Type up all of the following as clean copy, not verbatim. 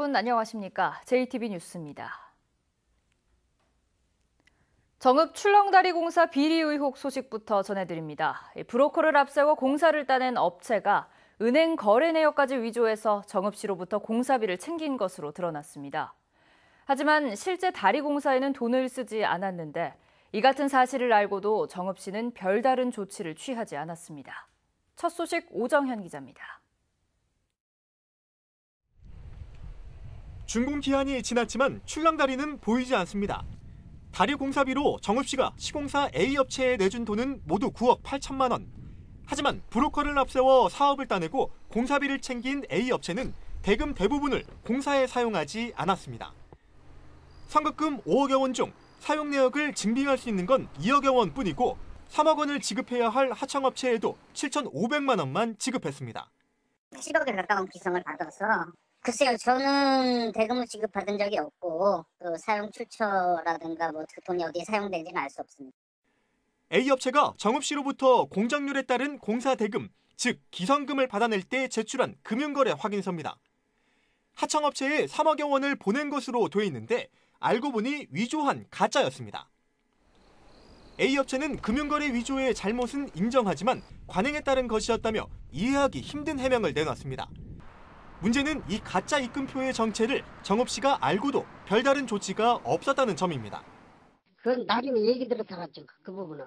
여러분 안녕하십니까? JTB 뉴스입니다. 정읍 출렁다리 공사 비리 의혹 소식부터 전해드립니다. 브로커를 앞세워 공사를 따낸 업체가 은행 거래 내역까지 위조해서 정읍시로부터 공사비를 챙긴 것으로 드러났습니다. 하지만 실제 다리 공사에는 돈을 쓰지 않았는데 이 같은 사실을 알고도 정읍시는 별다른 조치를 취하지 않았습니다. 첫 소식 오정현 기자입니다. 준공 기한이 지났지만 출렁다리는 보이지 않습니다. 다리 공사비로 정읍시가 시공사 A 업체에 내준 돈은 모두 9억 8천만 원. 하지만 브로커를 앞세워 사업을 따내고 공사비를 챙긴 A 업체는 대금 대부분을 공사에 사용하지 않았습니다. 선급금 5억여 원 중 사용 내역을 증빙할 수 있는 건 2억여 원뿐이고 3억 원을 지급해야 할 하청업체에도 7,500만 원만 지급했습니다. 10억에 가까운 비성을 받아서 글쎄요, 저는 대금을 지급받은 적이 없고 또 사용 출처라든가 돈이 어디에 사용되는지는 알 수 없습니다. A 업체가 정읍시로부터 공정률에 따른 공사 대금, 즉 기성금을 받아낼 때 제출한 금융거래 확인서입니다. 하청업체에 3억여 원을 보낸 것으로 돼 있는데 알고 보니 위조한 가짜였습니다. A 업체는 금융거래 위조의 잘못은 인정하지만 관행에 따른 것이었다며 이해하기 힘든 해명을 내놨습니다. 문제는 이 가짜 입금표의 정체를 정읍시가 알고도 별다른 조치가 없었다는 점입니다. 그건 나중에 얘기 들어서가지고 그 부분은.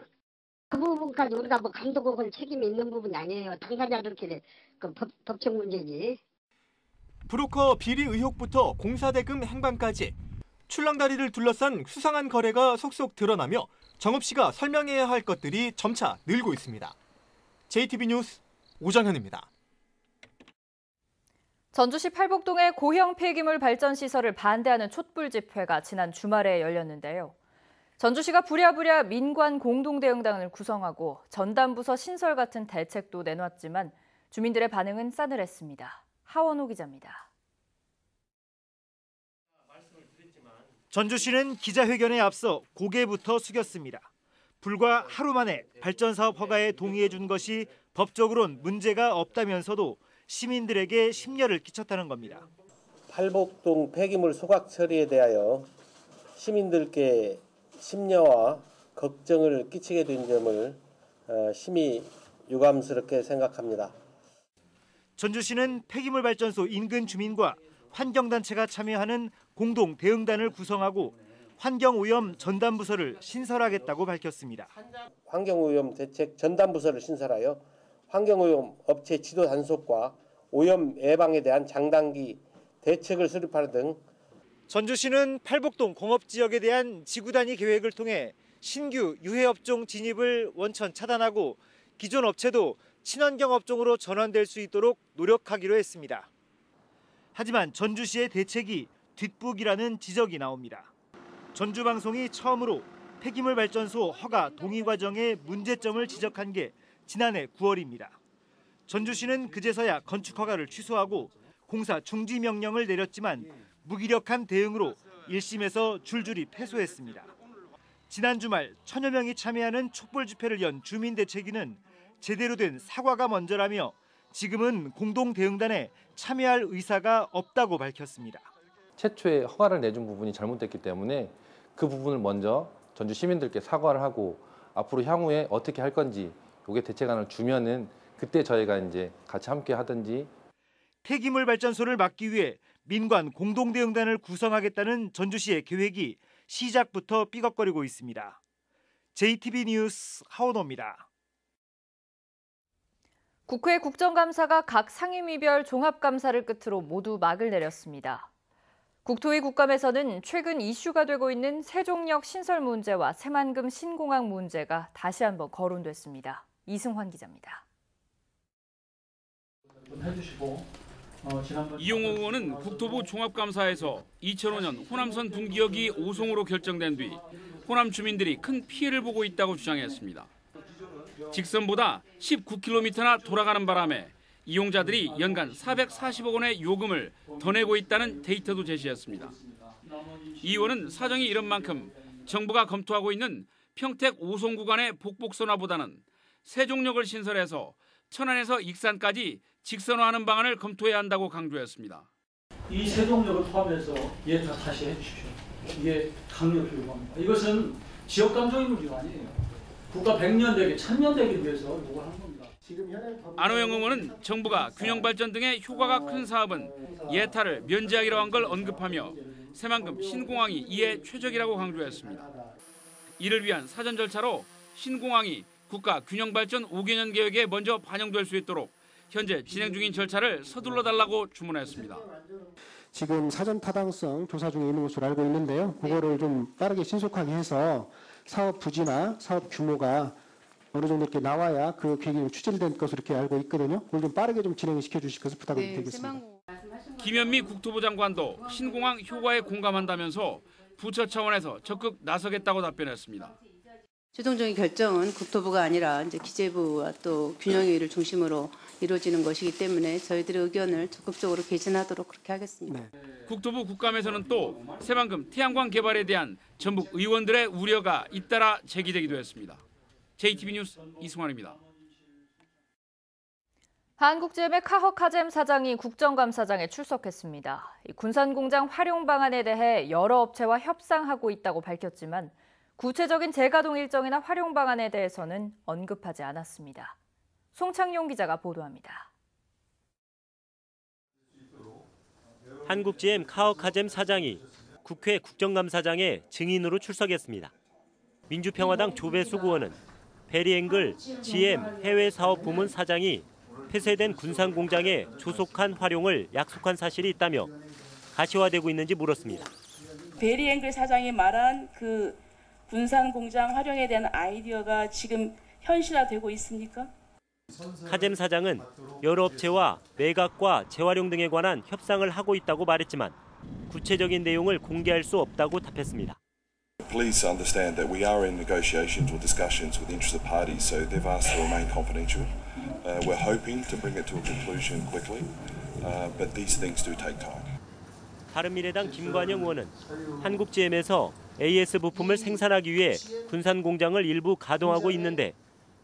그 부분까지 우리가 감독은 책임이 있는 부분이 아니에요. 당사자들끼리 그 법적 문제지. 브로커 비리 의혹부터 공사대금 행방까지 출렁다리를 둘러싼 수상한 거래가 속속 드러나며 정읍시가 설명해야 할 것들이 점차 늘고 있습니다. JTB 뉴스 오정현입니다. 전주시 팔복동의 고형 폐기물 발전 시설을 반대하는 촛불 집회가 지난 주말에 열렸는데요. 전주시가 부랴부랴 민관 공동대응단을 구성하고 전담부서 신설 같은 대책도 내놨지만 주민들의 반응은 싸늘했습니다. 하원호 기자입니다. 전주시는 기자회견에 앞서 고개부터 숙였습니다. 불과 하루 만에 발전사업 허가에 동의해 준 것이 법적으론 문제가 없다면서도 시민들에게 심려를 끼쳤다는 겁니다. 팔복동 폐기물 소각 처리에 대하여 시민들께 심려와 걱정을 끼치게 된 점을 심히 유감스럽게 생각합니다. 전주시는 폐기물 발전소 인근 주민과 환경단체가 참여하는 공동 대응단을 구성하고 환경오염 전담부서를 신설하겠다고 밝혔습니다. 환경오염 대책 전담부서를 신설하여 환경오염 업체 지도 단속과 오염 예방에 대한 장단기 대책을 수립하는 등 전주시는 팔복동 공업지역에 대한 지구단위 계획을 통해 신규 유해업종 진입을 원천 차단하고 기존 업체도 친환경 업종으로 전환될 수 있도록 노력하기로 했습니다. 하지만 전주시의 대책이 뒷북이라는 지적이 나옵니다. 전주방송이 처음으로 폐기물 발전소 허가 동의 과정의 문제점을 지적한 게 지난해 9월입니다. 전주시는 그제서야 건축 허가를 취소하고 공사 중지 명령을 내렸지만 무기력한 대응으로 1심에서 줄줄이 패소했습니다. 지난 주말 천여 명이 참여하는 촛불 집회를 연 주민대책위는 제대로 된 사과가 먼저라며 지금은 공동대응단에 참여할 의사가 없다고 밝혔습니다. 최초에 허가를 내준 부분이 잘못됐기 때문에 그 부분을 먼저 전주 시민들께 사과를 하고 앞으로 향후에 어떻게 할 건지 요게 대책안을 주면은 그때 저희가 이제 같이 함께 하든지. 폐기물 발전소를 막기 위해 민관 공동대응단을 구성하겠다는 전주시의 계획이 시작부터 삐걱거리고 있습니다. JTB 뉴스 하원호입니다. 국회 국정감사가 각 상임위별 종합감사를 끝으로 모두 막을 내렸습니다. 국토위 국감에서는 최근 이슈가 되고 있는 세종역 신설 문제와 새만금 신공항 문제가 다시 한번 거론됐습니다. 이승환 기자입니다. 이용호 의원은 국토부 종합감사에서 2005년 호남선 분기역이 5송으로 결정된 뒤 호남 주민들이 큰 피해를 보고 있다고 주장했습니다. 직선보다 19km나 돌아가는 바람에 이용자들이 연간 440억 원의 요금을 더 내고 있다는 데이터도 제시했습니다. 이 의원은 사정이 이런 만큼 정부가 검토하고 있는 평택 5송 구간의 복복선화보다는 세종역을 신설해서 천안에서 익산까지 직선화하는 방안을 검토해야 한다고 강조했습니다. 이 세동역을 포함해서 예타 다시 해주십시오. 이게 강력히 요구합니다. 이것은 지역 감정 인물이 아니에요. 국가 100년 되기, 1000년 되기 위해서 요구하는 겁니다. 안호영 의원은 정부가 균형 발전 등의 효과가 큰 사업은 예타를 면제하기로 한 걸 언급하며 새만금 신공항이 이에 최적이라고 강조했습니다. 이를 위한 사전 절차로 신공항이 국가 균형 발전 5개년 계획에 먼저 반영될 수 있도록 현재 진행 중인 절차를 서둘러 달라고 주문했습니다. 지금 사전 타당성 조사 중에 있는 것으로 알고 있는데요. 그거를 좀 빠르게 신속하게 해서 사업 부지나 사업 규모가 어느 정도 이렇게 나와야 그 계획이 추진된 것으로 이렇게 알고 있거든요. 그걸 좀 빠르게 좀 진행시켜 주실 것을 부탁드리겠습니다. 김현미 국토부 장관도 신공항 효과에 공감한다면서 부처 차원에서 적극 나서겠다고 답변했습니다. 최종적인 결정은 국토부가 아니라 이제 기재부와 또 균형위를 중심으로 이루어지는 것이기 때문에 저희들의 의견을 적극적으로 개진하도록 그렇게 하겠습니다. 네. 국토부 국감에서는 또 새만금 태양광 개발에 대한 전북 의원들의 우려가 잇따라 제기되기도 했습니다. JTB 뉴스 이승환입니다. 한국GM의 카허카잼 사장이 국정감사장에 출석했습니다. 군산공장 활용 방안에 대해 여러 업체와 협상하고 있다고 밝혔지만 구체적인 재가동 일정이나 활용 방안에 대해서는 언급하지 않았습니다. 송창용 기자가 보도합니다. 한국GM 카허카잼 사장이 국회 국정감사장에 증인으로 출석했습니다. 민주평화당 조배수 의원은 베리앵글 GM 해외사업부문 사장이 폐쇄된 군산공장의 조속한 활용을 약속한 사실이 있다며 가시화되고 있는지 물었습니다. 베리앵글 사장이 말한 그 군산공장 활용에 대한 아이디어가 지금 현실화되고 있습니까? 카잼 사장은 여러 업체와 매각과 재활용 등에 관한 협상을 하고 있다고 말했지만 구체적인 내용을 공개할 수 없다고 답했습니다. Please understand that we are in negotiations or discussions with interested parties, so they've asked to remain confidential. We're hoping to bring it to a conclusion quickly, but these things do take time. 바른미래당 김관영 의원은 한국GM에서 AS 부품을 생산하기 위해 군산공장을 일부 가동하고 있는데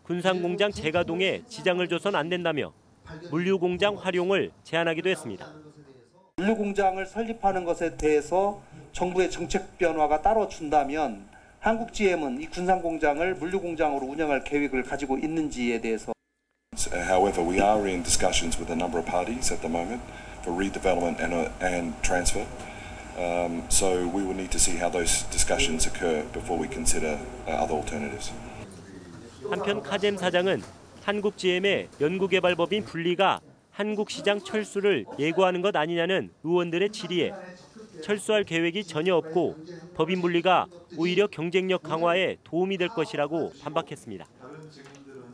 군산공장 재가동에 지장을 줘선 안 된다며 물류공장 활용을 제안하기도 했습니다. 물류공장을 설립하는 것에 대해서 정부의 정책 변화가 따라준다면 한국GM은 이 군산공장을 물류공장으로 운영할 계획을 가지고 있는지에 대해서. However, we are in discussions with a number of parties at the moment for redevelopment and transfer. So we will need to see how those discussions occur before we consider other alternatives. 한편 카잼 사장은 한국GM의 연구개발법인 분리가 한국시장 철수를 예고하는 것 아니냐는 의원들의 질의에 철수할 계획이 전혀 없고 법인 분리가 오히려 경쟁력 강화에 도움이 될 것이라고 반박했습니다.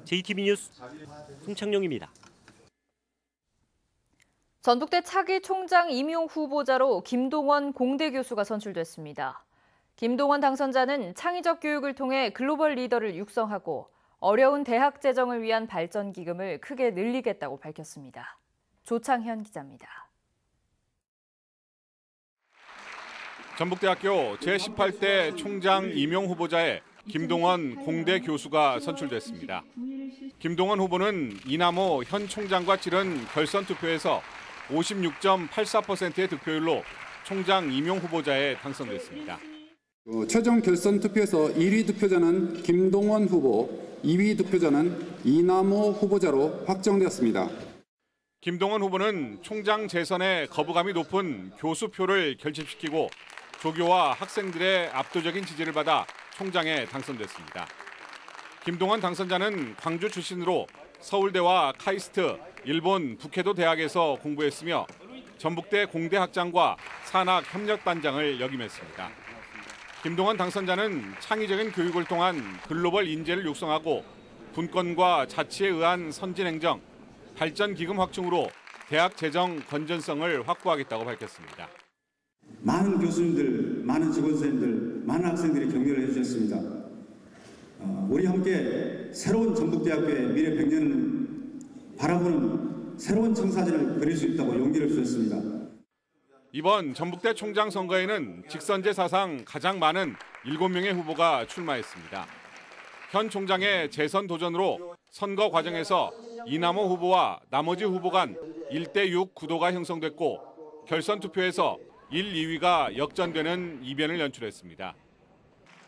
JTB 뉴스 송창용입니다. 전북대 차기 총장 임용 후보자로 김동원 공대 교수가 선출됐습니다. 김동원 당선자는 창의적 교육을 통해 글로벌 리더를 육성하고 어려운 대학 재정을 위한 발전 기금을 크게 늘리겠다고 밝혔습니다. 조창현 기자입니다. 전북대학교 제18대 총장 임용 후보자에 김동원 공대 교수가 선출됐습니다. 김동원 후보는 이남호 현 총장과 치른 결선 투표에서 56.84%의 득표율로 총장 임용 후보자에 당선됐습니다. 최종 결선 투표에서 1위 득표자는 김동원 후보, 2위 득표자는 이남호 후보자로 확정되었습니다. 김동원 후보는 총장 재선에 거부감이 높은 교수표를 결집시키고 조교와 학생들의 압도적인 지지를 받아 총장에 당선됐습니다. 김동원 당선자는 광주 출신으로 서울대와 카이스트, 일본 북해도 대학에서 공부했으며 전북대 공대 학장과 산학 협력반장을 역임했습니다. 김동원 당선자는 창의적인 교육을 통한 글로벌 인재를 육성하고 분권과 자치에 의한 선진행정, 발전기금 확충으로 대학 재정 건전성을 확보하겠다고 밝혔습니다. 많은 교수님들, 많은 직원선생님들, 많은 학생들이 격려를 해주셨습니다. 우리 함께 새로운 전북대학교의 미래 100년을 바라보는 새로운 청사진을 그릴 수 있다고 용기를 주셨습니다. 이번 전북대 총장 선거에는 직선제 사상 가장 많은 7명의 후보가 출마했습니다. 현 총장의 재선 도전으로 선거 과정에서 이남호 후보와 나머지 후보 간 1대6 구도가 형성됐고 결선 투표에서 1, 2위가 역전되는 이변을 연출했습니다.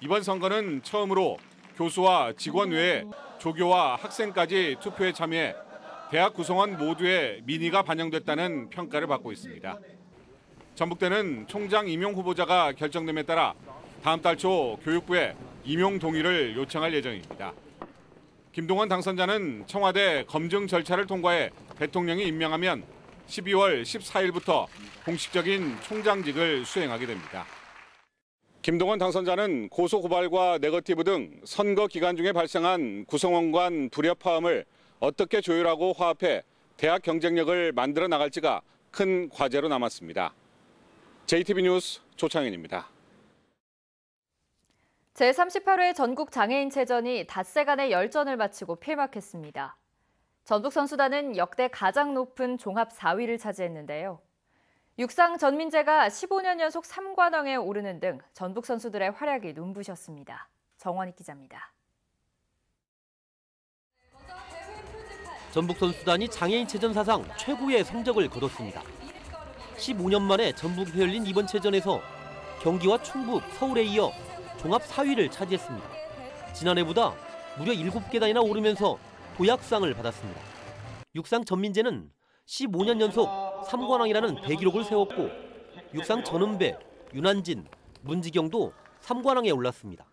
이번 선거는 처음으로 교수와 직원 외에 조교와 학생까지 투표에 참여해 대학 구성원 모두의 민의가 반영됐다는 평가를 받고 있습니다. 전북대는 총장 임용 후보자가 결정됨에 따라 다음 달 초 교육부에 임용 동의를 요청할 예정입니다. 김동원 당선자는 청와대 검증 절차를 통과해 대통령이 임명하면 12월 14일부터 공식적인 총장직을 수행하게 됩니다. 김동원 당선자는 고소고발과 네거티브 등 선거 기간 중에 발생한 구성원 간 불협화음을 어떻게 조율하고 화합해 대학 경쟁력을 만들어 나갈지가 큰 과제로 남았습니다. JTB 뉴스 조창현입니다. 제38회 전국장애인체전이 닷새간의 열전을 마치고 폐막했습니다. 전북선수단은 역대 가장 높은 종합 4위를 차지했는데요. 육상 전민재가 15년 연속 3관왕에 오르는 등 전북 선수들의 활약이 눈부셨습니다. 정원익 기자입니다. 전북 선수단이 장애인체전 사상 최고의 성적을 거뒀습니다. 15년 만에 전북에서 열린 이번 체전에서 경기와 충북, 서울에 이어 종합 4위를 차지했습니다. 지난해보다 무려 7계단이나 오르면서 도약상을 받았습니다. 육상 전민재는 15년 연속 3관왕이라는 대기록을 세웠고 육상 전은배, 윤한진, 문지경도 3관왕에 올랐습니다.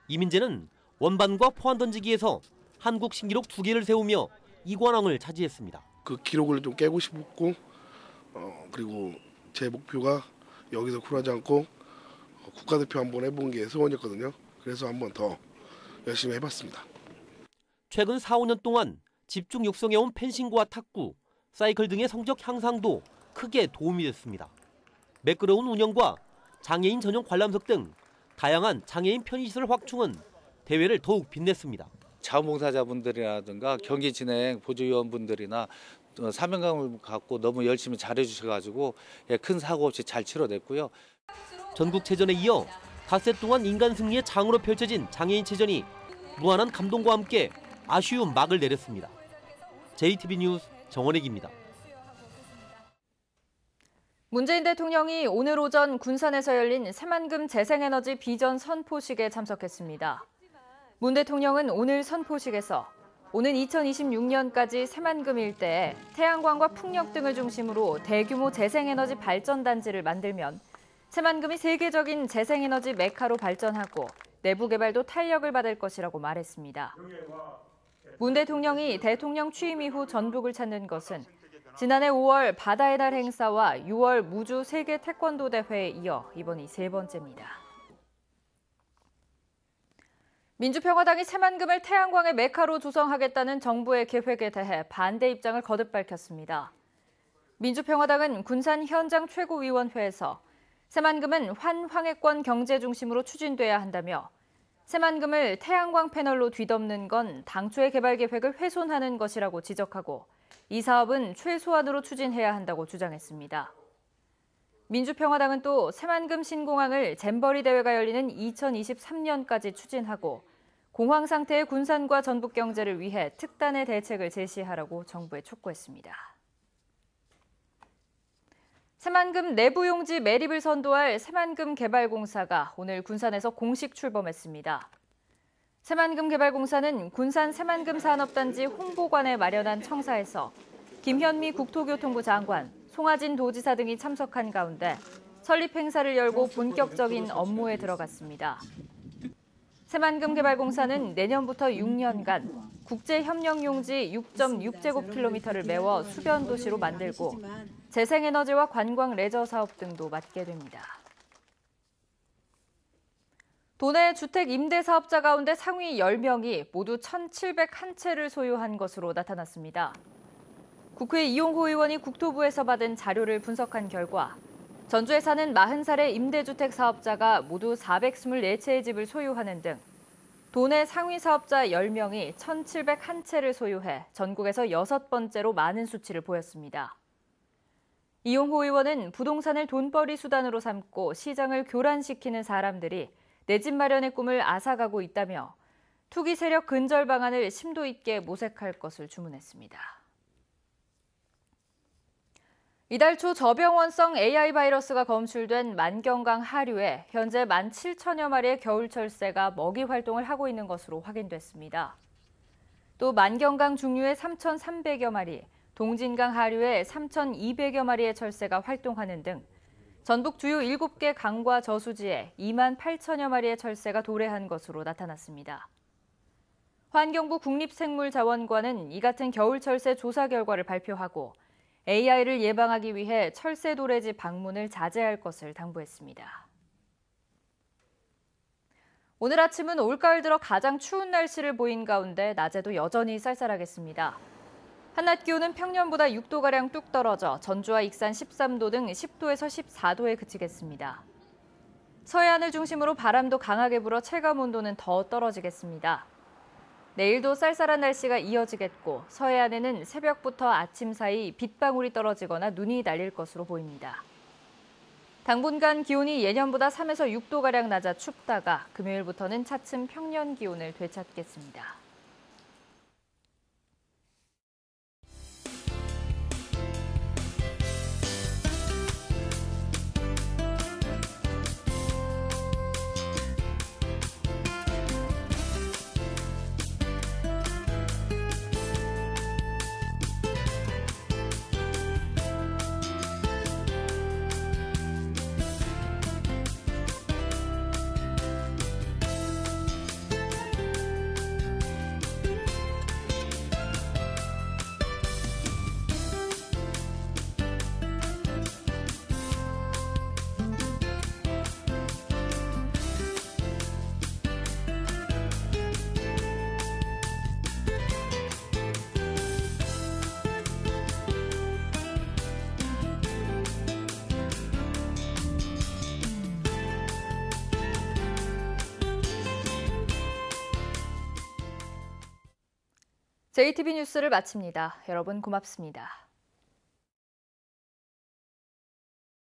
이민재는 원반과 포환 던지기에서 한국 신기록 2개를 세우며 2관왕을 차지했습니다. 그 기록을 좀 깨고 싶었고 그리고 제 목표가 여기서 굴하지 않고 국가대표 한번 해본 게 소원이었거든요. 그래서 한번 더 열심히 해봤습니다. 최근 4, 5년 동안 집중 육성해온 펜싱과 탁구, 사이클 등의 성적 향상도 크게 도움이 됐습니다. 매끄러운 운영과 장애인 전용 관람석 등 다양한 장애인 편의시설 확충은 대회를 더욱 빛냈습니다. 자원봉사자분들이라든가 경기 진행 보조위원분들이나 사명감을 갖고 너무 열심히 잘해주셔가지고 큰 사고 없이 잘 치러냈고요. 전국체전에 이어 닷새 동안 인간 승리의 장으로 펼쳐진 장애인체전이 무한한 감동과 함께 아쉬운 막을 내렸습니다. JTB 뉴스 정원익입니다. 문재인 대통령이 오늘 오전 군산에서 열린 새만금 재생에너지 비전 선포식에 참석했습니다. 문 대통령은 오늘 선포식에서 오는 2026년까지 새만금 일대에 태양광과 풍력 등을 중심으로 대규모 재생에너지 발전단지를 만들면 새만금이 세계적인 재생에너지 메카로 발전하고 내부 개발도 탄력을 받을 것이라고 말했습니다. 문 대통령이 대통령 취임 이후 전북을 찾는 것은 지난해 5월 바다의 날 행사와 6월 무주 세계 태권도 대회에 이어 이번이 세 번째입니다. 민주평화당이 새만금을 태양광의 메카로 조성하겠다는 정부의 계획에 대해 반대 입장을 거듭 밝혔습니다. 민주평화당은 군산 현장 최고위원회에서 새만금은 환황해권 경제 중심으로 추진돼야 한다며 새만금을 태양광 패널로 뒤덮는 건 당초의 개발 계획을 훼손하는 것이라고 지적하고 이 사업은 최소한으로 추진해야 한다고 주장했습니다. 민주평화당은 또 새만금 신공항을 잼버리 대회가 열리는 2023년까지 추진하고 공황 상태의 군산과 전북 경제를 위해 특단의 대책을 제시하라고 정부에 촉구했습니다. 새만금 내부용지 매립을 선도할 새만금 개발공사가 오늘 군산에서 공식 출범했습니다. 새만금 개발공사는 군산 새만금 산업단지 홍보관에 마련한 청사에서 김현미 국토교통부 장관, 송하진 도지사 등이 참석한 가운데 설립 행사를 열고 본격적인 업무에 들어갔습니다. 새만금 개발공사는 내년부터 6년간 국제협력용지 6.6제곱킬로미터를 메워 수변 도시로 만들고 재생에너지와 관광 레저 사업 등도 맡게 됩니다. 도내 주택 임대 사업자 가운데 상위 10명이 모두 1,701채를 소유한 것으로 나타났습니다. 국회 이용호 의원이 국토부에서 받은 자료를 분석한 결과 전주에 사는 40살의 임대주택 사업자가 모두 424채의 집을 소유하는 등 도내 상위 사업자 10명이 1,701채를 소유해 전국에서 6번째로 많은 수치를 보였습니다. 이용호 의원은 부동산을 돈벌이 수단으로 삼고 시장을 교란시키는 사람들이 내 집 마련의 꿈을 앗아가고 있다며 투기 세력 근절 방안을 심도 있게 모색할 것을 주문했습니다. 이달 초 저병원성 AI 바이러스가 검출된 만경강 하류에 현재 17,000여 마리의 겨울철새가 먹이 활동을 하고 있는 것으로 확인됐습니다. 또 만경강 중류의 3,300여 마리, 동진강 하류의 3,200여 마리의 철새가 활동하는 등 전북 주요 7개 강과 저수지에 28,000여 마리의 철새가 도래한 것으로 나타났습니다. 환경부 국립생물자원관은 이 같은 겨울철새 조사 결과를 발표하고 AI를 예방하기 위해 철새 도래지 방문을 자제할 것을 당부했습니다. 오늘 아침은 올가을 들어 가장 추운 날씨를 보인 가운데 낮에도 여전히 쌀쌀하겠습니다. 한낮 기온은 평년보다 6도가량 뚝 떨어져 전주와 익산 13도 등 10도에서 14도에 그치겠습니다. 서해안을 중심으로 바람도 강하게 불어 체감 온도는 더 떨어지겠습니다. 내일도 쌀쌀한 날씨가 이어지겠고 서해안에는 새벽부터 아침 사이 빗방울이 떨어지거나 눈이 날릴 것으로 보입니다. 당분간 기온이 예년보다 3에서 6도가량 낮아 춥다가 금요일부터는 차츰 평년 기온을 되찾겠습니다. JTB 뉴스를 마칩니다. 여러분 고맙습니다.